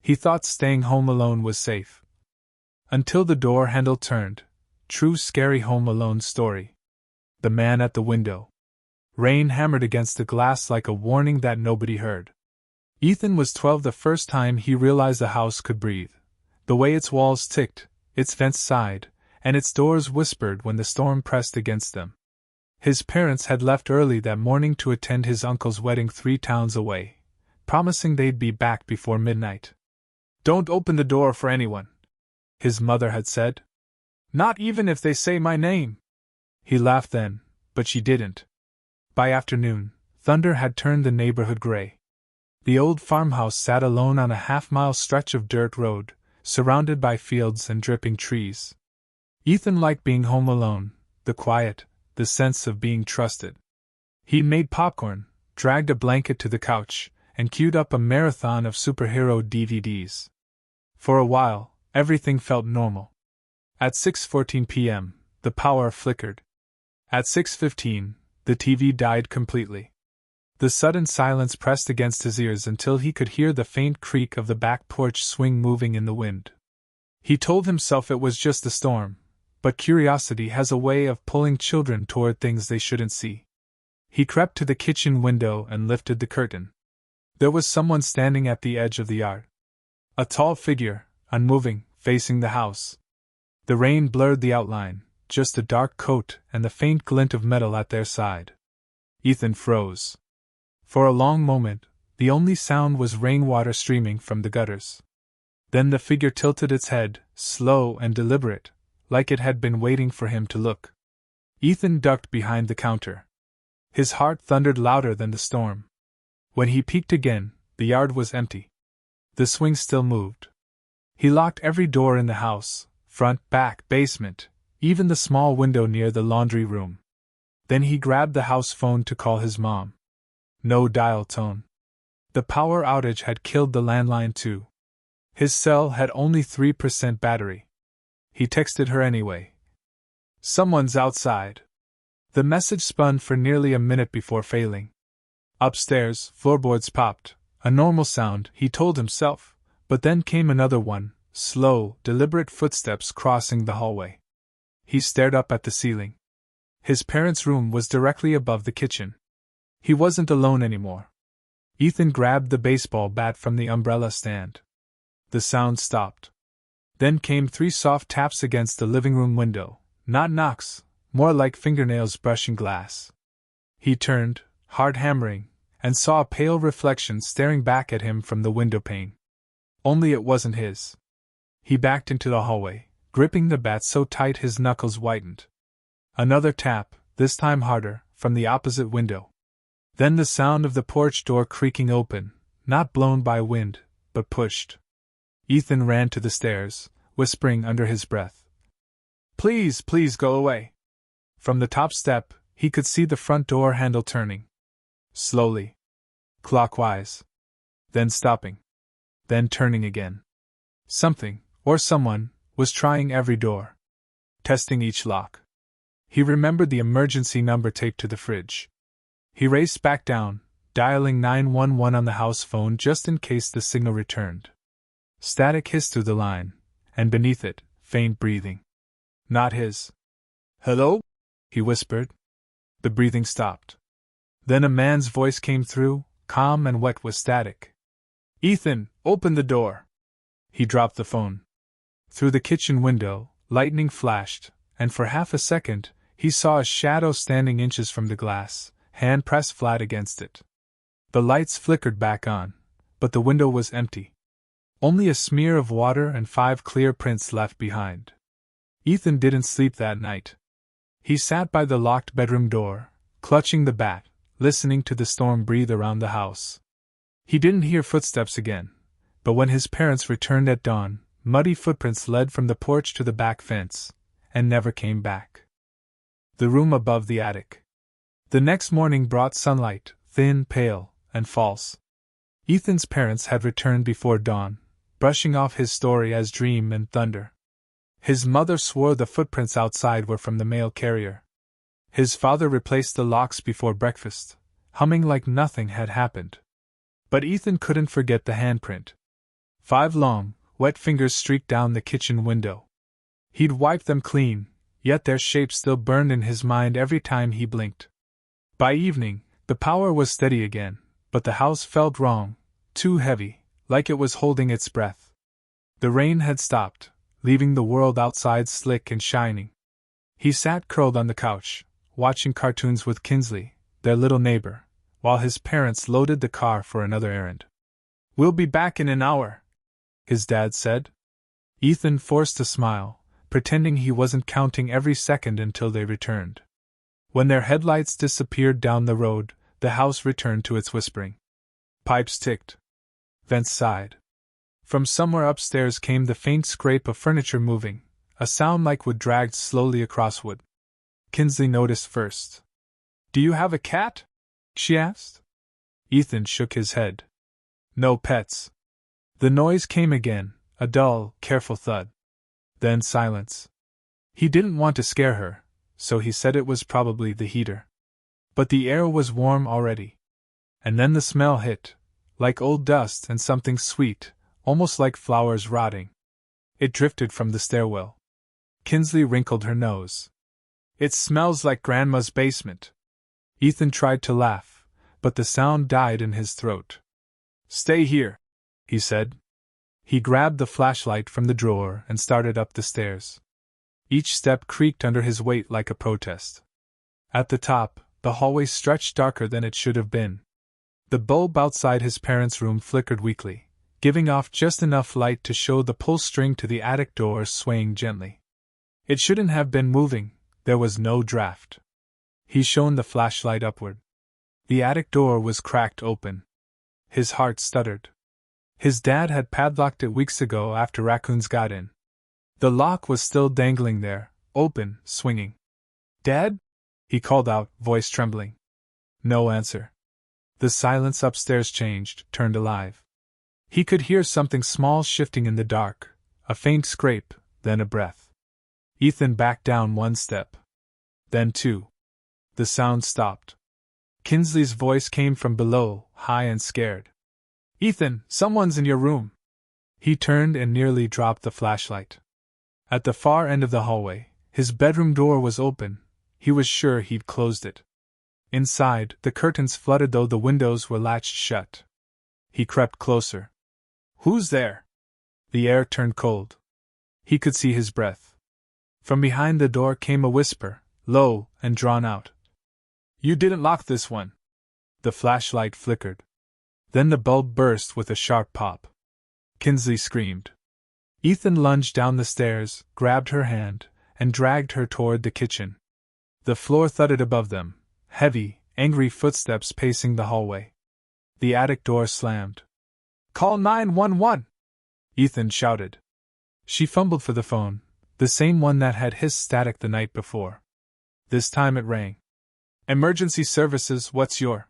He thought staying home alone was safe. Until the door handle turned. True scary Home Alone story. The man at the window. Rain hammered against the glass like a warning that nobody heard. Ethan was 12 the first time he realized the house could breathe. The way its walls ticked, its vents sighed, and its doors whispered when the storm pressed against them. His parents had left early that morning to attend his uncle's wedding 3 towns away, promising they'd be back before midnight. "Don't open the door for anyone," his mother had said. "Not even if they say my name." He laughed then, but she didn't. By afternoon, thunder had turned the neighborhood gray. The old farmhouse sat alone on a half-mile stretch of dirt road, surrounded by fields and dripping trees. Ethan liked being home alone, the quiet, the sense of being trusted. He made popcorn, dragged a blanket to the couch, and queued up a marathon of superhero DVDs. For a while, everything felt normal. At 6:14 p.m., the power flickered. At 6:15, the TV died completely. The sudden silence pressed against his ears until he could hear the faint creak of the back porch swing moving in the wind. He told himself it was just a storm, but curiosity has a way of pulling children toward things they shouldn't see. He crept to the kitchen window and lifted the curtain. There was someone standing at the edge of the yard. A tall figure, unmoving, facing the house. The rain blurred the outline, just a dark coat and the faint glint of metal at their side. Ethan froze. For a long moment, the only sound was rainwater streaming from the gutters. Then the figure tilted its head, slow and deliberate, like it had been waiting for him to look. Ethan ducked behind the counter. His heart thundered louder than the storm. When he peeked again, the yard was empty. The swing still moved. He locked every door in the house, front, back, basement, even the small window near the laundry room. Then he grabbed the house phone to call his mom. No dial tone. The power outage had killed the landline too. His cell had only 3% battery. He texted her anyway. "Someone's outside." The message spun for nearly a minute before failing. Upstairs, floorboards popped, a normal sound, he told himself, but then came another one, slow, deliberate footsteps crossing the hallway. He stared up at the ceiling. His parents' room was directly above the kitchen. He wasn't alone anymore. Ethan grabbed the baseball bat from the umbrella stand. The sound stopped. Then came 3 soft taps against the living room window, not knocks, more like fingernails brushing glass. He turned, hard hammering, and saw a pale reflection staring back at him from the window pane. Only it wasn't his. He backed into the hallway, gripping the bat so tight his knuckles whitened. Another tap, this time harder, from the opposite window. Then the sound of the porch door creaking open, not blown by wind, but pushed. Ethan ran to the stairs, whispering under his breath, "Please, please go away." From the top step, he could see the front door handle turning. Slowly. Clockwise. Then stopping. Then turning again. Something, or someone, was trying every door. Testing each lock. He remembered the emergency number taped to the fridge. He raced back down, dialing 911 on the house phone just in case the signal returned. Static hissed through the line, and beneath it, faint breathing. Not his. "Hello?" he whispered. The breathing stopped. Then a man's voice came through, calm and wet with static. "Ethan, open the door." He dropped the phone. Through the kitchen window, lightning flashed, and for half a second, he saw a shadow standing inches from the glass, hand pressed flat against it. The lights flickered back on, but the window was empty. Only a smear of water and 5 clear prints left behind. Ethan didn't sleep that night. He sat by the locked bedroom door, clutching the bat, listening to the storm breathe around the house. He didn't hear footsteps again, but when his parents returned at dawn, muddy footprints led from the porch to the back fence, and never came back. The room above the attic. The next morning brought sunlight, thin, pale, and false. Ethan's parents had returned before dawn, brushing off his story as dream and thunder. His mother swore the footprints outside were from the mail carrier. His father replaced the locks before breakfast, humming like nothing had happened. But Ethan couldn't forget the handprint. 5 long, wet fingers streaked down the kitchen window. He'd wiped them clean, yet their shape still burned in his mind every time he blinked. By evening, the power was steady again, but the house felt wrong, too heavy, like it was holding its breath. The rain had stopped, leaving the world outside slick and shining. He sat curled on the couch, watching cartoons with Kinsley, their little neighbor, while his parents loaded the car for another errand. "We'll be back in an hour," his dad said. Ethan forced a smile, pretending he wasn't counting every second until they returned. When their headlights disappeared down the road, the house returned to its whispering. Pipes ticked. Vents sighed. From somewhere upstairs came the faint scrape of furniture moving, a sound like wood dragged slowly across wood. Kinsley noticed first. "Do you have a cat?" she asked. Ethan shook his head. "No pets." The noise came again, a dull, careful thud. Then silence. He didn't want to scare her, so he said it was probably the heater. But the air was warm already. And then the smell hit, like old dust and something sweet, almost like flowers rotting. It drifted from the stairwell. Kinsley wrinkled her nose. "It smells like Grandma's basement." Ethan tried to laugh, but the sound died in his throat. "Stay here," he said. He grabbed the flashlight from the drawer and started up the stairs. Each step creaked under his weight like a protest. At the top, the hallway stretched darker than it should have been. The bulb outside his parents' room flickered weakly, giving off just enough light to show the pull string to the attic door swaying gently. It shouldn't have been moving, there was no draft. He shone the flashlight upward. The attic door was cracked open. His heart stuttered. His dad had padlocked it weeks ago after raccoons got in. The lock was still dangling there, open, swinging. "Dad?" he called out, voice trembling. No answer. The silence upstairs changed, turned alive. He could hear something small shifting in the dark, a faint scrape, then a breath. Ethan backed down 1 step. Then 2. The sound stopped. Kinsley's voice came from below, high and scared. "Ethan, someone's in your room." He turned and nearly dropped the flashlight. At the far end of the hallway, his bedroom door was open. He was sure he'd closed it. Inside, the curtains fluttered though the windows were latched shut. He crept closer. "Who's there?" The air turned cold. He could see his breath. From behind the door came a whisper, low and drawn out. "You didn't lock this one." The flashlight flickered. Then the bulb burst with a sharp pop. Kinsley screamed. Ethan lunged down the stairs, grabbed her hand, and dragged her toward the kitchen. The floor thudded above them, heavy, angry footsteps pacing the hallway. The attic door slammed. "Call 911!" Ethan shouted. She fumbled for the phone, the same one that had hissed static the night before. This time it rang. "Emergency services, what's your—"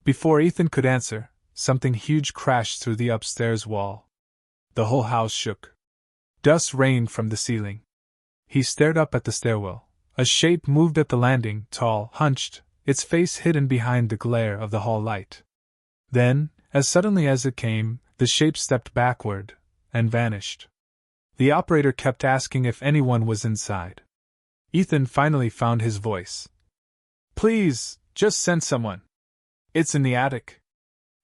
Before Ethan could answer, something huge crashed through the upstairs wall. The whole house shook. Dust rained from the ceiling. He stared up at the stairwell. A shape moved at the landing, tall, hunched, its face hidden behind the glare of the hall light. Then, as suddenly as it came, the shape stepped backward and vanished. The operator kept asking if anyone was inside. Ethan finally found his voice. "Please, just send someone. It's in the attic."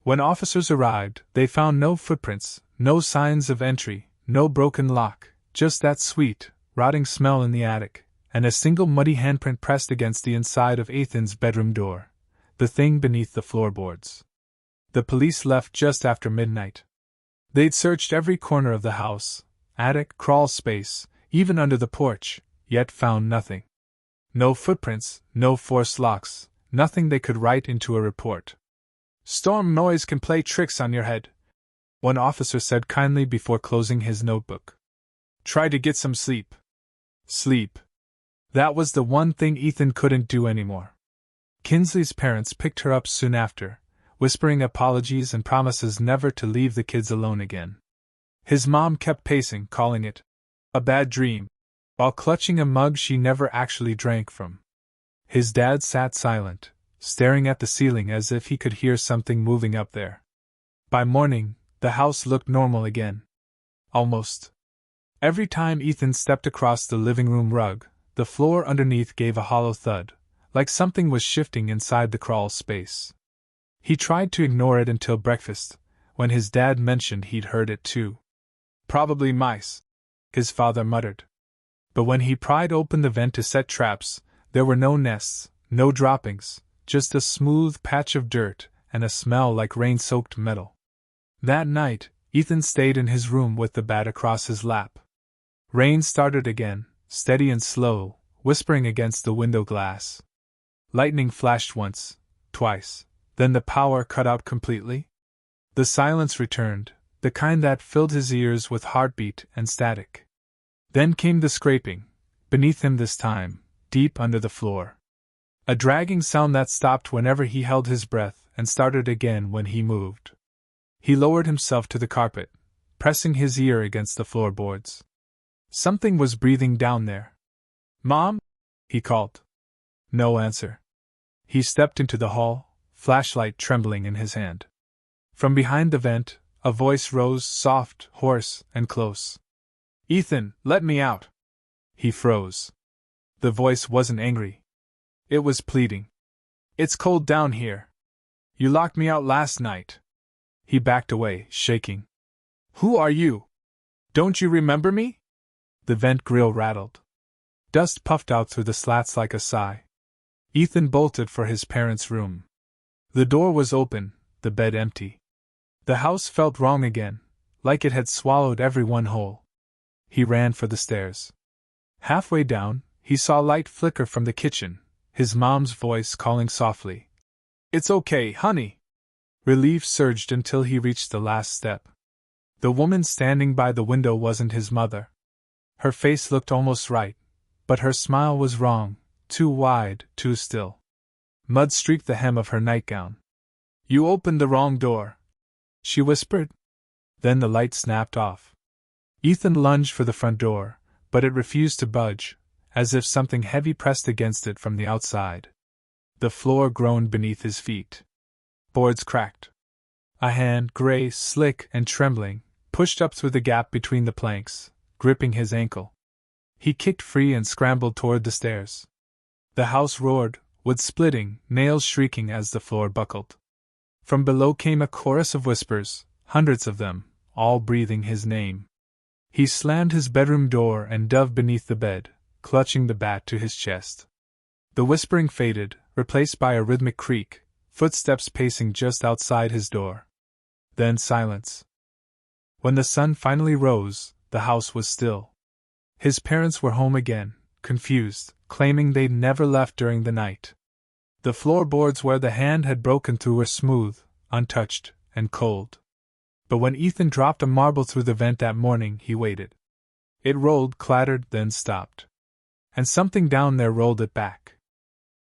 When officers arrived, they found no footprints, no signs of entry, no broken lock, just that sweet, rotting smell in the attic, and a single muddy handprint pressed against the inside of Ethan's bedroom door, the thing beneath the floorboards. The police left just after midnight. They'd searched every corner of the house, attic, crawl space, even under the porch, yet found nothing. No footprints, no forced locks, nothing they could write into a report. "Storm noise can play tricks on your head," one officer said kindly before closing his notebook. "Try to get some sleep." Sleep. That was the one thing Ethan couldn't do anymore. Kinsley's parents picked her up soon after, whispering apologies and promises never to leave the kids alone again. His mom kept pacing, calling it a bad dream, while clutching a mug she never actually drank from. His dad sat silent, staring at the ceiling as if he could hear something moving up there. By morning, The house looked normal again. Almost. Every time Ethan stepped across the living room rug, the floor underneath gave a hollow thud, like something was shifting inside the crawl space. He tried to ignore it until breakfast, when his dad mentioned he'd heard it too. Probably mice, his father muttered. But when he pried open the vent to set traps, there were no nests, no droppings, just a smooth patch of dirt and a smell like rain-soaked metal. That night, Ethan stayed in his room with the bat across his lap. Rain started again, steady and slow, whispering against the window glass. Lightning flashed once, twice, then the power cut out completely. The silence returned, the kind that filled his ears with heartbeat and static. Then came the scraping, beneath him this time, deep under the floor. A dragging sound that stopped whenever he held his breath and started again when he moved. He lowered himself to the carpet, pressing his ear against the floorboards. Something was breathing down there. "Mom?" he called. No answer. He stepped into the hall, flashlight trembling in his hand. From behind the vent, a voice rose, soft, hoarse, and close. "Ethan, let me out!" He froze. The voice wasn't angry. It was pleading. "It's cold down here. You locked me out last night." He backed away, shaking. "Who are you? Don't you remember me?" The vent grill rattled. Dust puffed out through the slats like a sigh. Ethan bolted for his parents' room. The door was open, the bed empty. The house felt wrong again, like it had swallowed everyone whole. He ran for the stairs. Halfway down, he saw light flicker from the kitchen, his mom's voice calling softly. "It's okay, honey." Relief surged until he reached the last step. The woman standing by the window wasn't his mother. Her face looked almost right, but her smile was wrong, too wide, too still. Mud streaked the hem of her nightgown. "You opened the wrong door," she whispered. Then the light snapped off. Ethan lunged for the front door, but it refused to budge, as if something heavy pressed against it from the outside. The floor groaned beneath his feet. Boards cracked. A hand, gray, slick, and trembling, pushed up through the gap between the planks, gripping his ankle. He kicked free and scrambled toward the stairs. The house roared, wood splitting, nails shrieking as the floor buckled. From below came a chorus of whispers, hundreds of them, all breathing his name. He slammed his bedroom door and dove beneath the bed, clutching the bat to his chest. The whispering faded, replaced by a rhythmic creak, footsteps pacing just outside his door. Then silence. When the sun finally rose, the house was still. His parents were home again, confused, claiming they'd never left during the night. The floorboards where the hand had broken through were smooth, untouched, and cold. But when Ethan dropped a marble through the vent that morning, he waited. It rolled, clattered, then stopped. And something down there rolled it back.